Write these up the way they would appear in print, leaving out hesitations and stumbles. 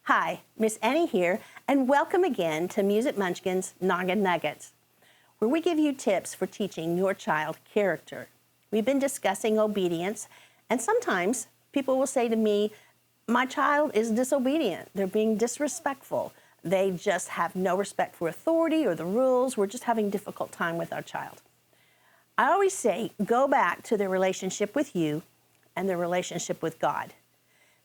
Hi, Miss Annie here, and welcome again to Music Munchkin's Noggin Nuggets, where we give you tips for teaching your child character. We've been discussing obedience, and sometimes people will say to me, my child is disobedient. They're being disrespectful. They just have no respect for authority or the rules. We're just having a difficult time with our child. I always say, go back to their relationship with you and their relationship with God.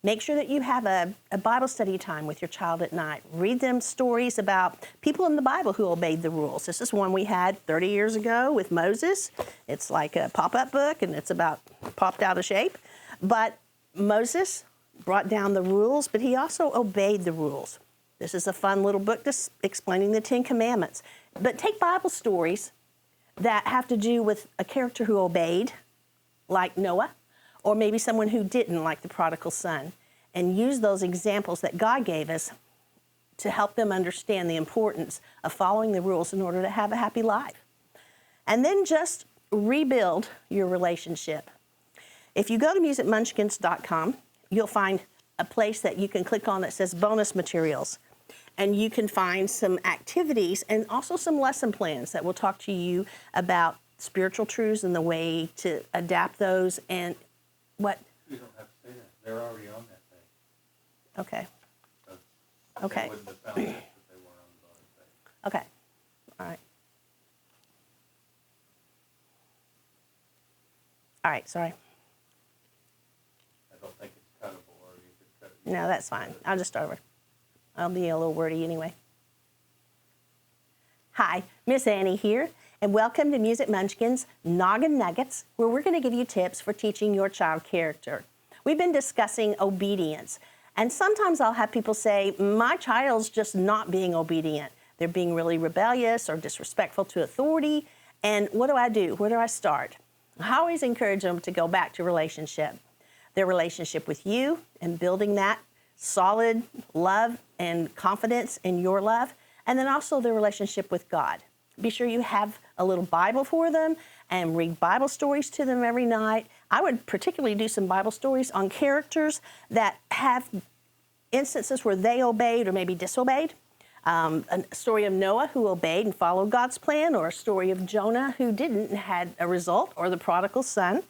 Make sure that you have a Bible study time with your child at night. Read them stories about people in the Bible who obeyed the rules. This is one we had 30 years ago with Moses. It's like a pop-up book, and it's about popped out of shape. But Moses brought down the rules, but he also obeyed the rules. This is a fun little book just explaining the 10 Commandments. But take Bible stories that have to do with a character who obeyed, like Noah, or maybe someone who didn't, like the prodigal son, and use those examples that God gave us to help them understand the importance of following the rules in order to have a happy life. And then just rebuild your relationship. If you go to musicmunchkins.com, you'll find a place that you can click on that says bonus materials. And you can find some activities and also some lesson plans that will talk to you about spiritual truths and the way to adapt those and what? You don't have to say that. They're already on that page. Okay. So Okay. They wouldn't have found it if they weren't on the bonus page. Okay. All right. All right, sorry. I don't think it's cuttable, or you could cut it. No, that's fine. I'll just start over. I'll be a little wordy anyway. Hi, Miss Annie here, and welcome to Music Munchkin's Noggin Nuggets, where we're going to give you tips for teaching your child character. We've been discussing obedience, and sometimes I'll have people say, my child's just not being obedient. They're being really rebellious or disrespectful to authority, and what do I do? Where do I start? I always encourage them to go back to relationship. Their relationship with you and building that solid love and confidence in your love, and then also their relationship with God. Be sure you have a little Bible for them and read Bible stories to them every night. I would particularly do some Bible stories on characters that have instances where they obeyed or maybe disobeyed. A story of Noah who obeyed and followed God's plan, or a story of Jonah who didn't and had a result, or the prodigal son.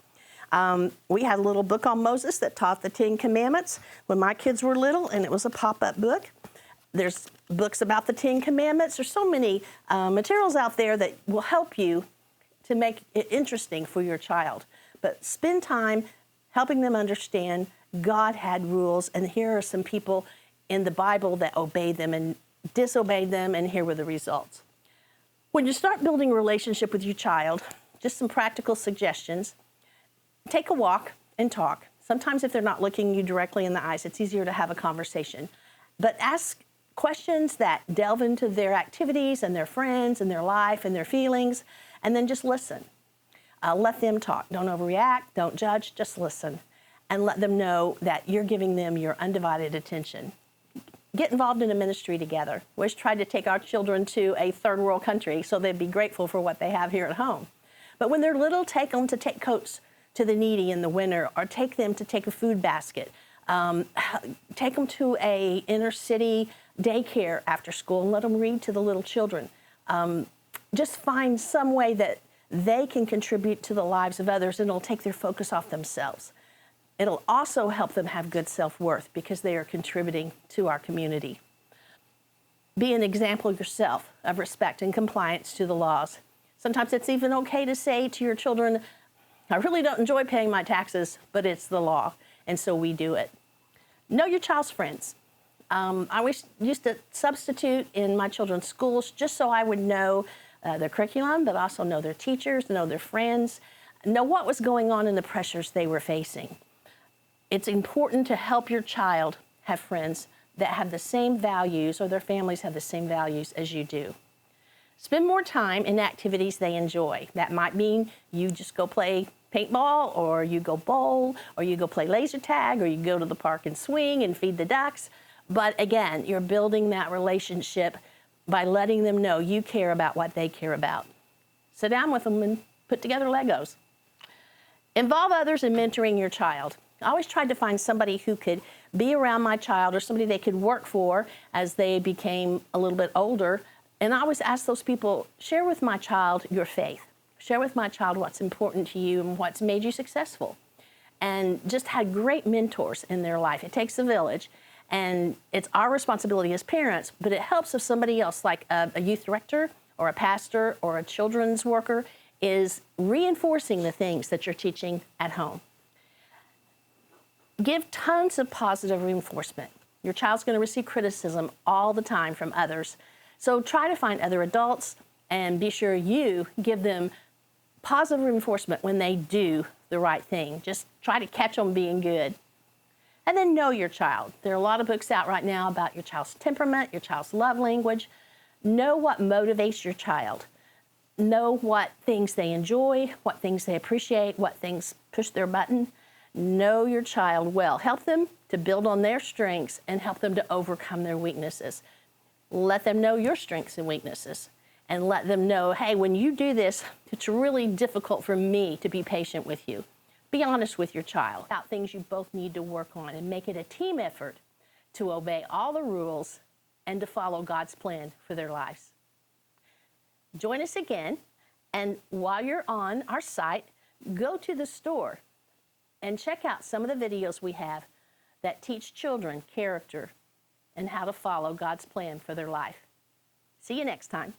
We had a little book on Moses that taught the 10 Commandments when my kids were little, and it was a pop-up book. There's books about the 10 Commandments. There's so many materials out there that will help you to make it interesting for your child. But spend time helping them understand God had rules, and here are some people in the Bible that obeyed them and disobeyed them, and here were the results. When you start building a relationship with your child, just some practical suggestions. Take a walk and talk. Sometimes if they're not looking you directly in the eyes, it's easier to have a conversation. But ask questions that delve into their activities and their friends and their life and their feelings, and then just listen. Let them talk. Don't overreact. Don't judge. Just listen. And let them know that you're giving them your undivided attention. Get involved in a ministry together. We always tried to take our children to a third world country so they'd be grateful for what they have here at home. But when they're little, take them to take coats to the needy in the winter, or take them to take a food basket. Take them to a inner city daycare after school and let them read to the little children. Just find some way that they can contribute to the lives of others, and it'll take their focus off themselves. It'll also help them have good self-worth because they are contributing to our community. Be an example yourself of respect and compliance to the laws. Sometimes it's even okay to say to your children, I really don't enjoy paying my taxes, but it's the law, and so we do it. Know your child's friends. I always used to substitute in my children's schools just so I would know their curriculum, but also know their teachers, know their friends, know what was going on and the pressures they were facing. It's important to help your child have friends that have the same values, or their families have the same values as you do. Spend more time in activities they enjoy. That might mean you just go play paintball, or you go bowl, or you go play laser tag, or you go to the park and swing and feed the ducks. But again, you're building that relationship by letting them know you care about what they care about. Sit down with them and put together Legos. Involve others in mentoring your child. I always tried to find somebody who could be around my child or somebody they could work for as they became a little bit older. And I always ask those people, share with my child your faith. Share with my child what's important to you and what's made you successful. And just had great mentors in their life. It takes a village. And it's our responsibility as parents, but it helps if somebody else, like a youth director or a pastor or a children's worker, is reinforcing the things that you're teaching at home. Give tons of positive reinforcement. Your child's going to receive criticism all the time from others. So try to find other adults and be sure you give them positive reinforcement when they do the right thing. Just try to catch them being good. And then know your child. There are a lot of books out right now about your child's temperament, your child's love language. Know what motivates your child. Know what things they enjoy, what things they appreciate, what things push their button. Know your child well. Help them to build on their strengths and help them to overcome their weaknesses. Let them know your strengths and weaknesses. And let them know, hey, when you do this, it's really difficult for me to be patient with you. Be honest with your child about things you both need to work on and make it a team effort to obey all the rules and to follow God's plan for their lives. Join us again, and while you're on our site, go to the store and check out some of the videos we have that teach children character and how to follow God's plan for their life. See you next time.